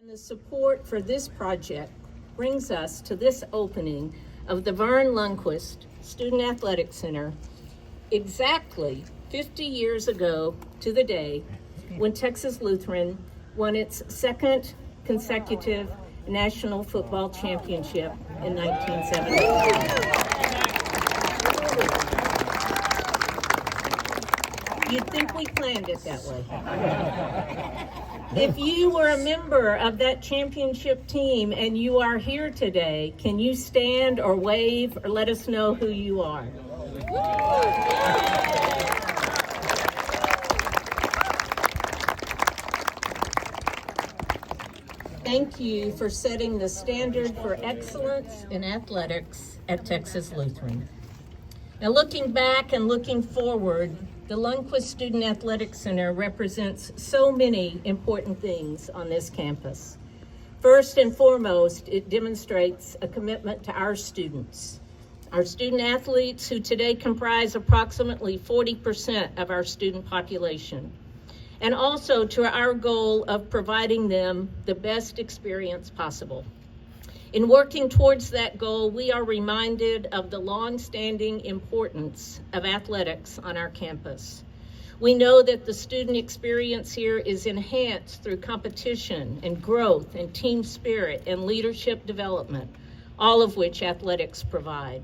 And the support for this project brings us to this opening of the Vern Lundquist Student Athletic Center exactly 50 years ago to the day when Texas Lutheran won its second consecutive National Football Championship in 1970. You'd think we planned it that way. If you were a member of that championship team and you are here today, can you stand or wave or let us know who you are? Thank you for setting the standard for excellence in athletics at Texas Lutheran. Now, looking back and looking forward, the Lundquist Student Athletic Center represents so many important things on this campus. First and foremost, it demonstrates a commitment to our students athletes who today comprise approximately 40% of our student population, and also to our goal of providing them the best experience possible. In working towards that goal, we are reminded of the long-standing importance of athletics on our campus. We know that the student experience here is enhanced through competition and growth and team spirit and leadership development, all of which athletics provide.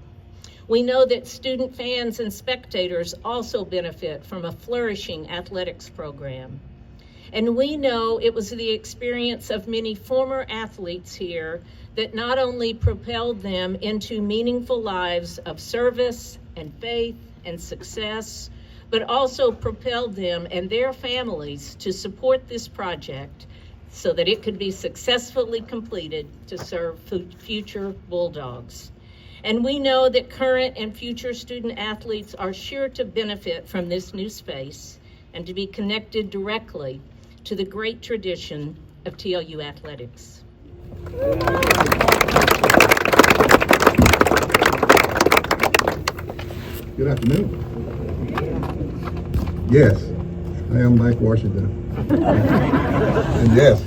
We know that student fans and spectators also benefit from a flourishing athletics program. And we know it was the experience of many former athletes here that not only propelled them into meaningful lives of service and faith and success, but also propelled them and their families to support this project so that it could be successfully completed to serve future Bulldogs. And we know that current and future student athletes are sure to benefit from this new space and to be connected directly to the great tradition of TLU athletics. Good afternoon. Yes, I am Mike Washington. And yes,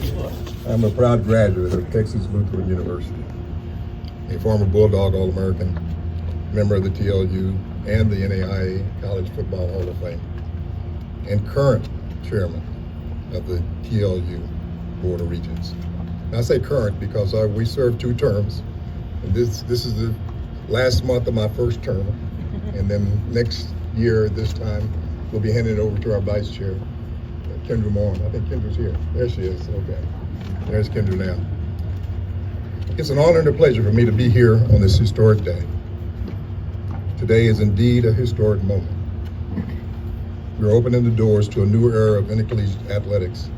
I'm a proud graduate of Texas Lutheran University, a former Bulldog All-American, member of the TLU and the NAIA College Football Hall of Fame, and current chairman of the TLU Board of Regents. Now, I say current because we served 2 terms, and this is the last month of my first term, and then next year, this time, we'll be handing it over to our vice chair, Kendra Moore. I think Kendra's here. There she is. Okay. There's Kendra now. It's an honor and a pleasure for me to be here on this historic day. Today is indeed a historic moment. We're opening the doors to a new era of intercollegiate athletics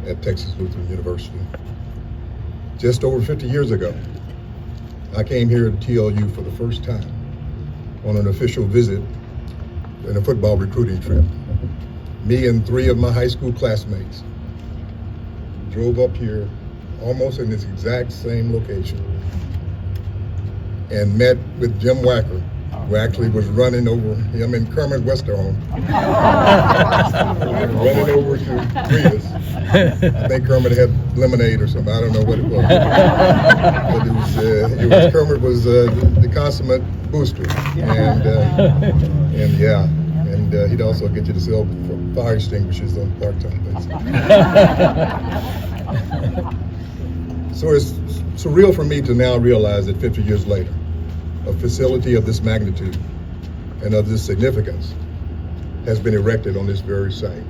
at Texas Lutheran University. Just over 50 years ago, I came here to TLU for the first time on an official visit in a football recruiting trip. Me and 3 of my high school classmates drove up here almost in this exact same location and met with Jim Wacker, who actually was running over him and Kermit Westerholm. Running over to greet us. I think Kermit had lemonade or something. I don't know what it was. But it was Kermit was the consummate booster. And he'd also get you to sell fire extinguishers on part-time basis. So it's surreal for me to now realize that 50 years later, a facility of this magnitude and of this significance has been erected on this very site.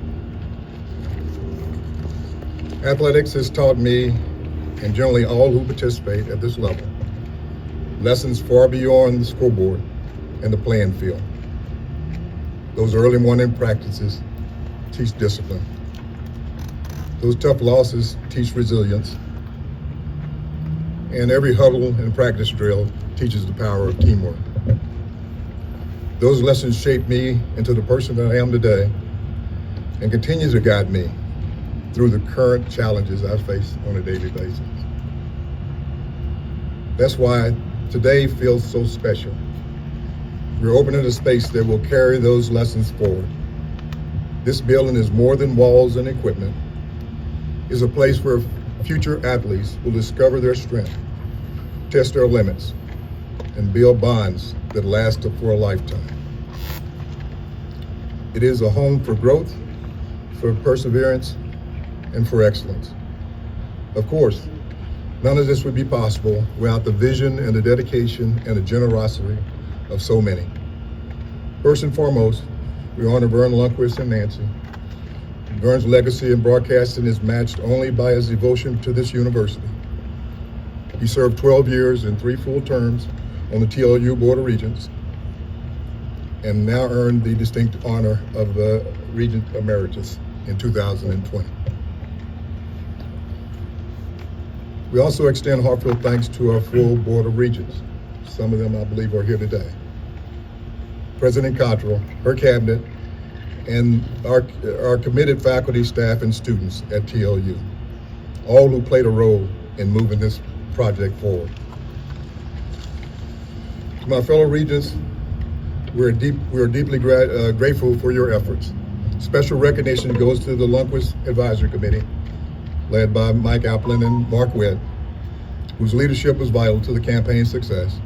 Athletics has taught me, and generally all who participate at this level, lessons far beyond the scoreboard and the playing field. Those early morning practices teach discipline. Those tough losses teach resilience. And every huddle and practice drill teaches the power of teamwork. Those lessons shape me into the person that I am today and continue to guide me through the current challenges I face on a daily basis. That's why today feels so special. We're opening a space that will carry those lessons forward. This building is more than walls and equipment. It's a place where future athletes will discover their strength, test their limits, and build bonds that last for a lifetime. It is a home for growth, for perseverance, and for excellence. Of course, none of this would be possible without the vision and the dedication and the generosity of so many. First and foremost, we honor Vern Lundquist and Nancy. Vern's legacy in broadcasting is matched only by his devotion to this university. He served 12 years and 3 full terms on the TLU Board of Regents and now earned the distinct honor of Regent Emeritus in 2020. We also extend heartfelt thanks to our full Board of Regents. Some of them, I believe, are here today. President Cottrell, her cabinet, and our committed faculty, staff, and students at TLU, all who played a role in moving this project forward. To my fellow Regents, we're deeply grateful for your efforts. Special recognition goes to the Lundquist Advisory Committee, led by Mike Applin and Mark Webb, whose leadership was vital to the campaign's success,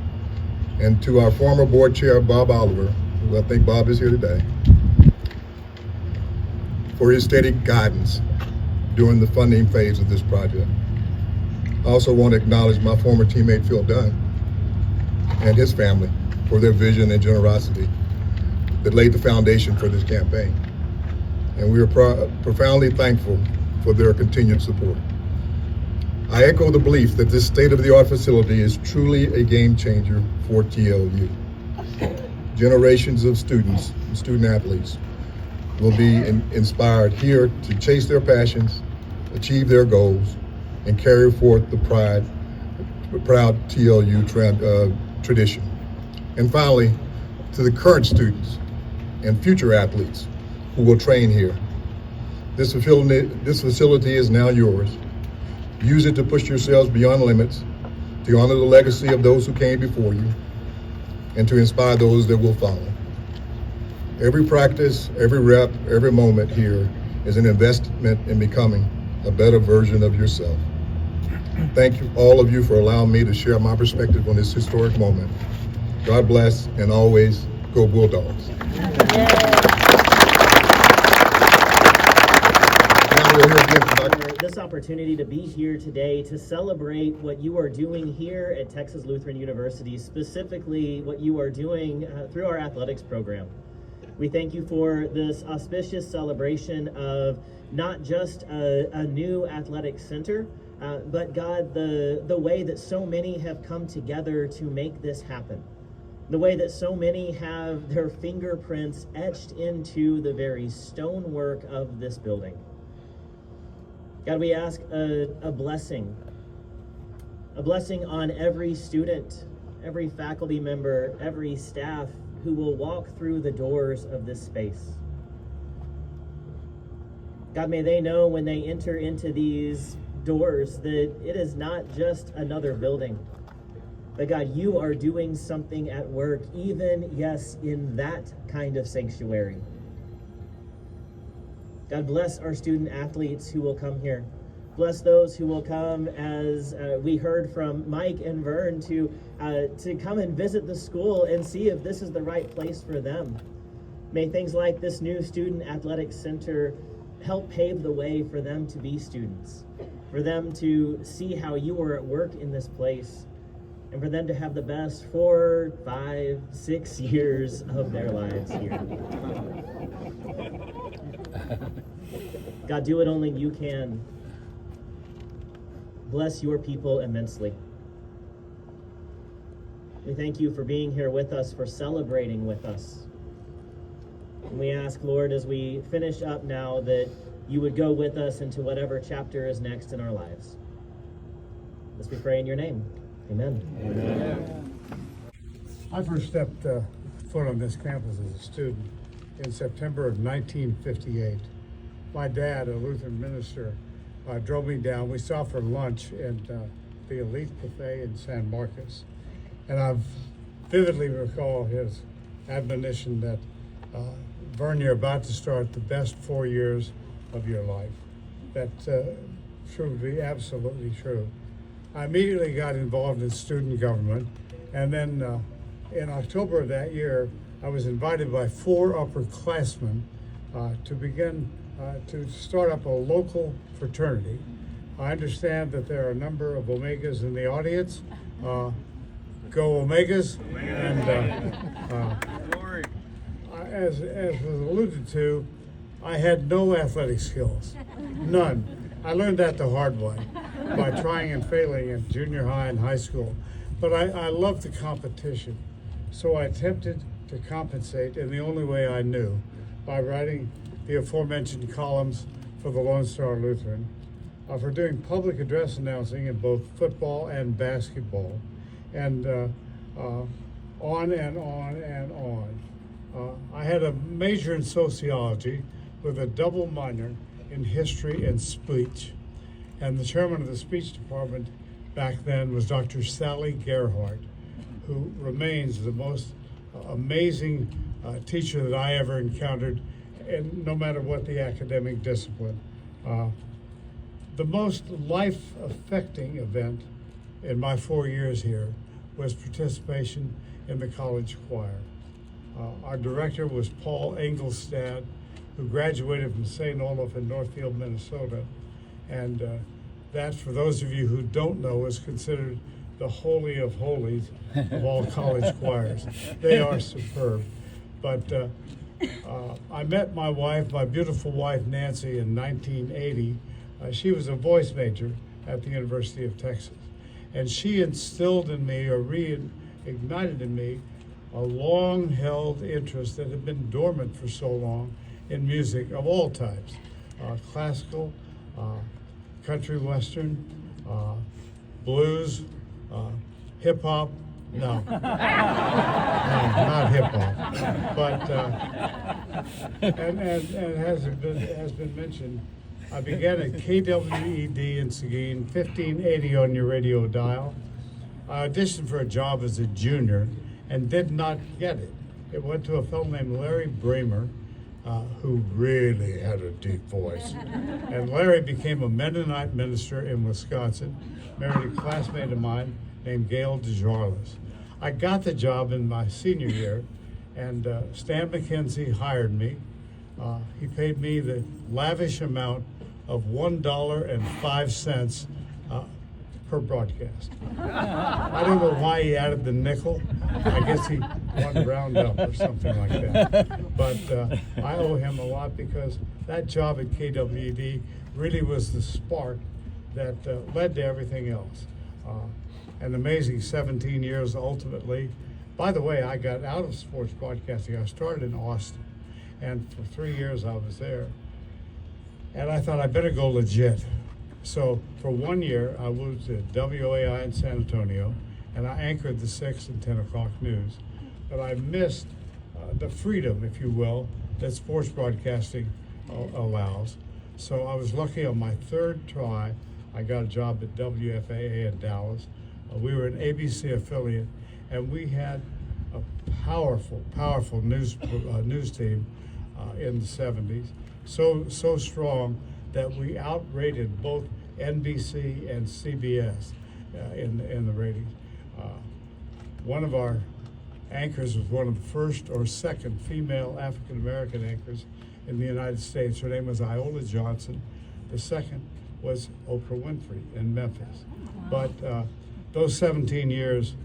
and to our former board chair, Bob Oliver, who I think Bob is here today, for his steady guidance during the funding phase of this project. I also want to acknowledge my former teammate, Phil Dunn, and his family for their vision and generosity that laid the foundation for this campaign. And we are profoundly thankful for their continued support. I echo the belief that this state-of-the-art facility is truly a game changer for TLU. Generations of students and student athletes will be inspired here to chase their passions, achieve their goals, and carry forth the proud TLU tradition. And finally, to the current students and future athletes who will train here, this facility is now yours. Use it to push yourselves beyond limits, to honor the legacy of those who came before you, and to inspire those that will follow. Every practice, every rep, every moment here is an investment in becoming a better version of yourself. Thank you, all of you, for allowing me to share my perspective on this historic moment. God bless, and always go Bulldogs. This opportunity to be here today to celebrate what you are doing here at Texas Lutheran University, specifically what you are doing through our athletics program. We thank you for this auspicious celebration of not just a new athletic center, but God, the way that so many have come together to make this happen. The way that so many have their fingerprints etched into the very stonework of this building. God, we ask a blessing on every student, every faculty member, every staff who will walk through the doors of this space. God, may they know when they enter into these doors that it is not just another building, but God, you are doing something at work, even, yes, in that kind of sanctuary. God, bless our student athletes who will come here. Bless those who will come, as we heard from Mike and Vern, to come and visit the school and see if this is the right place for them. May things like this new student athletic center help pave the way for them to be students, for them to see how you are at work in this place, and for them to have the best 4, 5, 6 years of their lives here. God, do what only you can. Bless your people immensely. We thank you for being here with us, for celebrating with us. And we ask, Lord, as we finish up now, that you would go with us into whatever chapter is next in our lives. As we pray in your name. Amen. Amen. I first stepped foot on this campus as a student in September of 1958. My dad, a Lutheran minister, drove me down. We stopped for lunch at the Elite Buffet in San Marcos. And I vividly recall his admonition that, Vern, you're about to start the best 4 years of your life. That proved to be absolutely true. I immediately got involved in student government, and then in October of that year, I was invited by 4 upperclassmen to begin to start up a local fraternity. I understand that there are a number of Omegas in the audience. Go Omegas! And as was alluded to, I had no athletic skills, none. I learned that the hard way by trying and failing in junior high and high school. But I loved the competition, so I attempted to compensate in the only way I knew, by writing the aforementioned columns for the Lone Star Lutheran, for doing public address announcing in both football and basketball, and on and on and on. I had a major in sociology with a double minor in history and speech. And the chairman of the speech department back then was Dr. Sally Gerhardt, who remains the most amazing teacher that I ever encountered, and no matter what the academic discipline. The most life-affecting event in my 4 years here was participation in the college choir. Our director was Paul Engelstad, who graduated from St. Olaf in Northfield, Minnesota. And that, for those of you who don't know, is considered the holy of holies of all college choirs. They are superb. But I met my wife, my beautiful wife, Nancy, in 1980. She was a voice major at the University of Texas. And she instilled in me, or reignited in me, a long-held interest that had been dormant for so long in music of all types. Classical, country western, blues, hip-hop. No, no, not hip-hop. But, and has been mentioned, I began at KWED in Seguin, 1580 on your radio dial. I auditioned for a job as a junior and did not get it. It went to a fellow named Larry Bramer, who really had a deep voice. And Larry became a Mennonite minister in Wisconsin, married a classmate of mine named Gail DeJarlis. I got the job in my senior year, and Stan McKenzie hired me. He paid me the lavish amount of $1.05 per broadcast. I don't know why he added the nickel. I guess he wanted to round up or something like that. But I owe him a lot, because that job at KWED really was the spark that led to everything else. An amazing 17 years ultimately. By the way, I got out of sports broadcasting. I started in Austin, and for 3 years I was there. And I thought I better go legit. So for 1 year, I moved to WAI in San Antonio, and I anchored the 6 and 10 o'clock news. But I missed the freedom, if you will, that sports broadcasting allows. So I was lucky on my 3rd try. I got a job at WFAA in Dallas. We were an ABC affiliate, and we had a powerful news team in the 70s. So strong that we outrated both NBC and CBS in the ratings. One of our anchors was one of the first or second female African-American anchors in the United States. Her name was Iola Johnson. The second was Oprah Winfrey in Memphis. But those 17 years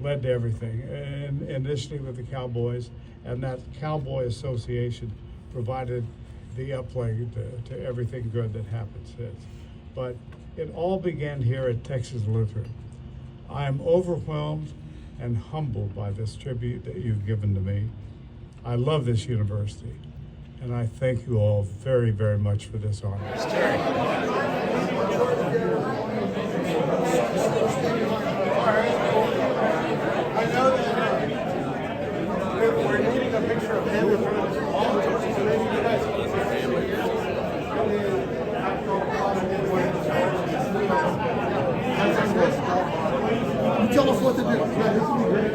led to everything, and initially with the Cowboys, and that Cowboy Association provided the upleg to everything good that happened since. But it all began here at Texas Lutheran. I am overwhelmed and humbled by this tribute that you've given to me. I love this university, and I thank you all very, very much for this honor. I know that we're getting a picture of him in front of all the churches, so maybe you guys can you tell us what to do. Yeah, this will be great.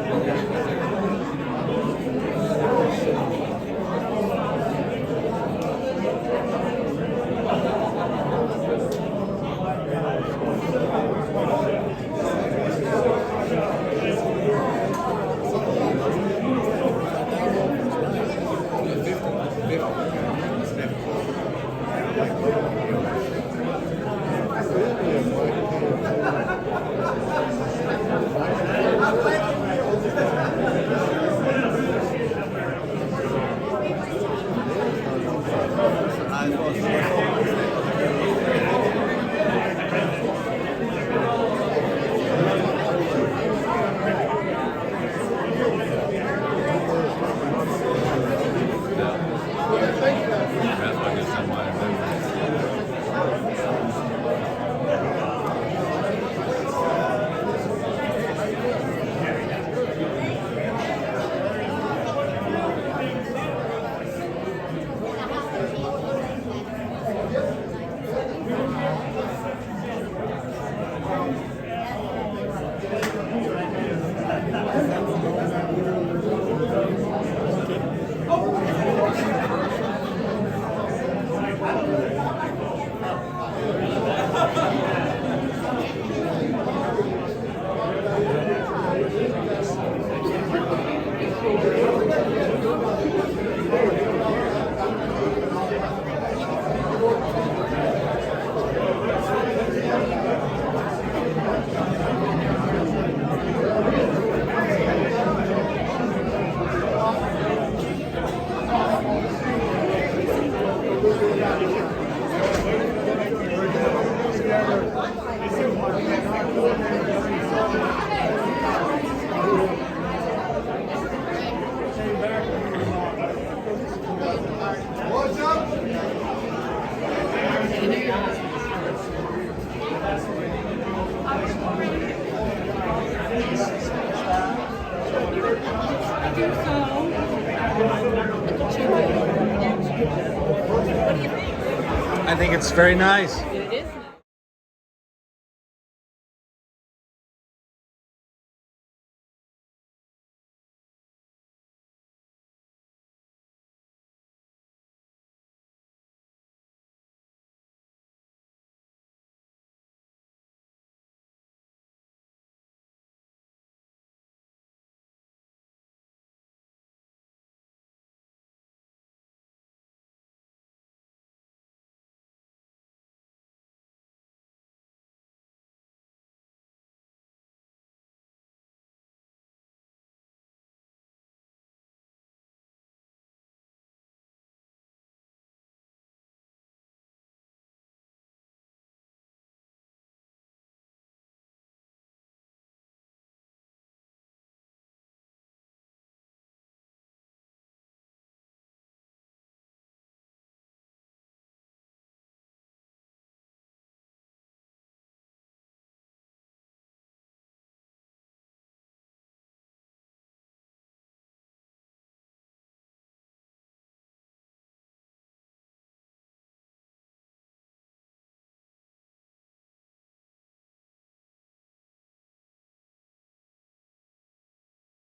I think it's very nice.